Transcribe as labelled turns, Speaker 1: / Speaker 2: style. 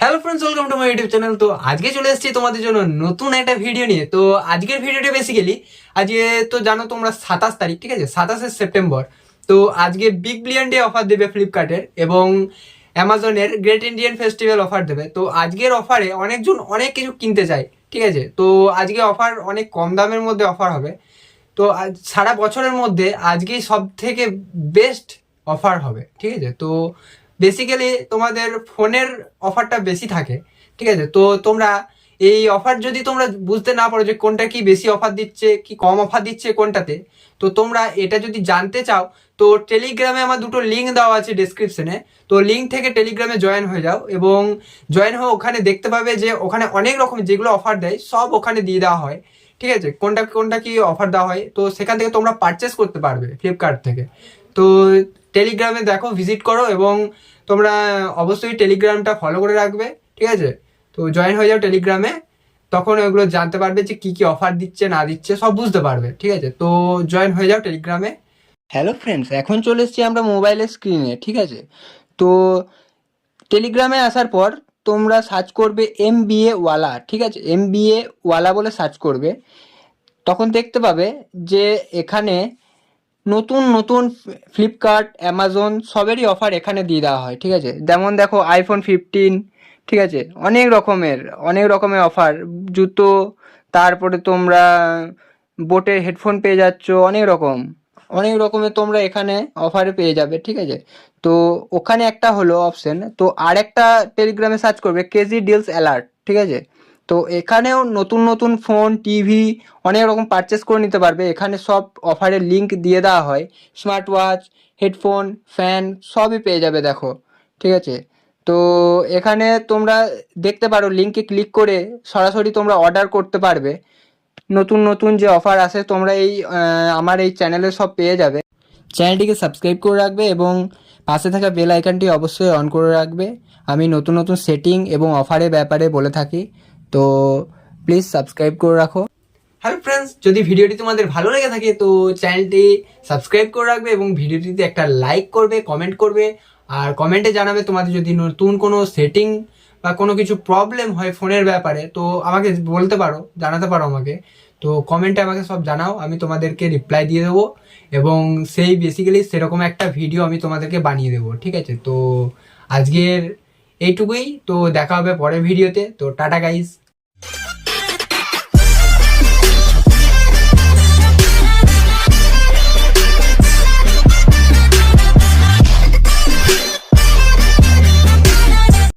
Speaker 1: Hello friends, welcome to my YouTube channel. তো আজকে চলে এসেছি তোমাদের জন্য নতুন একটা ভিডিও নিয়ে। তো আজকের ভিডিওটা বেসিক্যালি আজকে তো জানো তোমরা 27 তারিখ, ঠিক আছে, 27শে সেপ্টেম্বর। তো আজকে বিগ বিলিয়ন ডে অফার দেবে ফ্লিপকার্টের এবং অ্যামাজনের গ্রেট ইন্ডিয়ান ফেস্টিভ্যাল অফার দেবে। তো আজকের অফারে অনেকজন অনেক কিছু কিনতে চায়, ঠিক আছে। তো আজকে অফার অনেক কম দামের মধ্যে অফার হবে। তো আজ সারা বছরের মধ্যে আজকেই সব থেকে বেস্ট অফার হবে, ঠিক আছে। তো বেসিক্যালি তোমাদের ফোনের অফারটা বেশি থাকে, ঠিক আছে। তো তোমরা এই অফার যদি তোমরা বুঝতে না পারো যে কোনটা কি বেশি অফার দিচ্ছে কি কম অফার দিচ্ছে কোনটাতে, তো তোমরা এটা যদি জানতে চাও তো টেলিগ্রামে আমার দুটো লিঙ্ক দেওয়া আছে ডেসক্রিপশনে। তো লিঙ্ক থেকে টেলিগ্রামে জয়েন হয়ে যাও এবং জয়েন হয়ে ওখানে দেখতে পাবে যে ওখানে অনেক রকম যেগুলো অফার দেয় সব ওখানে দিয়ে দেওয়া হয়, ঠিক আছে। কোনটা কোনটা কি অফার দেওয়া হয় তো সেখান থেকে তোমরা পারচেস করতে পারবে ফ্লিপকার্ট থেকে। তো টেলিগ্রামে দেখো, ভিজিট করো এবং তোমরা অবশ্যই টেলিগ্রামটা ফলো করে রাখবে, ঠিক আছে। তো জয়েন হয়ে যাও টেলিগ্রামে, তখন ওগুলো জানতে পারবে যে কি কি অফার দিচ্ছে না দিচ্ছে সব বুঝতে পারবে, ঠিক আছে। তো জয়েন হয়ে যাও টেলিগ্রামে। হ্যালো ফ্রেন্ডস, এখন চলে এসেছি আমরা মোবাইলের স্ক্রিনে, ঠিক আছে। তো টেলিগ্রামে আসার পর তোমরা সার্চ করবে MBA ওয়ালা, ঠিক আছে, MBA ওয়ালা বলে সার্চ করবে। তখন দেখতে পাবে যে এখানে নতুন নতুন ফ্লিপকার্ট অ্যামাজন সবেরই অফার এখানে দিয়ে দেওয়া হয়, ঠিক আছে। যেমন দেখো iPhone 15, ঠিক আছে, অনেক রকমের অফার, জুতো, তারপরে তোমরা বোটের হেডফোন পেয়ে যাচ্ছ, অনেক রকমের তোমরা এখানে অফারে পেয়ে যাবে, ঠিক আছে। তো ওখানে একটা হলো অপশন। তো আর একটা টেলিগ্রামে সার্চ করবে কেজি ডিলস অ্যালার্ট, ঠিক আছে। তো এখানেও নতুন নতুন ফোন, টিভি অনেক রকম পারচেস করে নিতে পারবে। এখানে সব অফারের লিঙ্ক দিয়ে দেওয়া হয়, স্মার্ট ওয়াচ, হেডফোন, ফ্যান সবই পেয়ে যাবে দেখো, ঠিক আছে। তো এখানে তোমরা দেখতে পারো, লিঙ্কে ক্লিক করে সরাসরি তোমরা অর্ডার করতে পারবে। নতুন নতুন যে অফার আসে তোমরা এই আমার এই চ্যানেলে সব পেয়ে যাবে। চ্যানেলটিকে সাবস্ক্রাইব করে রাখবে এবং পাশে থাকা বেল আইকনটি অবশ্যই অন করে রাখবে। আমি নতুন নতুন সেটিং এবং অফারের ব্যাপারে বলে থাকি, তো প্লিজ সাবস্ক্রাইব করে রাখো। হ্যালো ফ্রেন্ডস, যদি ভিডিওটি তোমাদের ভালো লেগে থাকে তো চ্যানেলটি সাবস্ক্রাইব করে রাখবে এবং ভিডিওটিতে একটা লাইক করবে, কমেন্ট করবে। আর কমেন্টে জানাবে তোমাদের যদি নতুন কোনো সেটিং বা কোনো কিছু প্রবলেম হয় ফোনের ব্যাপারে, তো আমাকে বলতে পারো, জানাতে পারো আমাকে। তো কমেন্টে আমাকে সব জানাও, আমি তোমাদেরকে রিপ্লাই দিয়ে দেবো এবং সেই বেসিক্যালি সেরকম একটা ভিডিও আমি তোমাদেরকে বানিয়ে দেবো, ঠিক আছে। তো আজকের এইটুকুই, তো দেখা হবে পরের ভিডিওতে। তো টাটা গাইস।